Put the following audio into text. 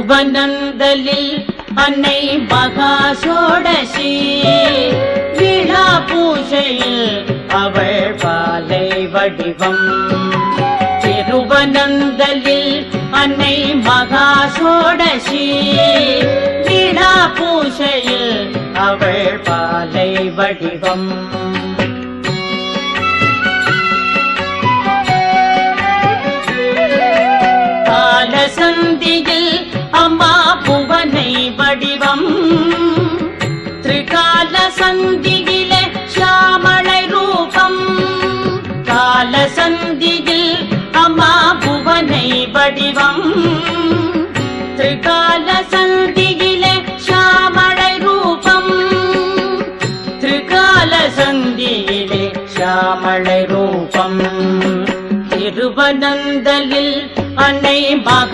திருவனந்தலில் அன்னை மகாசோடசி விழா பூஜையில் அவள் பாலை வடிவம். திருவனந்தலில் அன்னை மகாசோடசி விழா பூஜையில் அவள் பாலை வடிவம். காலசந்தியில் அம்மா புவனை வடிவம். திரிகால சந்தியிலே ஷியாமளை ரூபம். காலசந்தியில் அம்மா புவனை வடிவம். திரிகால சந்தியிலே ஷியாமளை ரூபம். திரிகால சந்தியிலே ஷியாமளை ரூபம். திருவனந்தலில் அன்னை மகா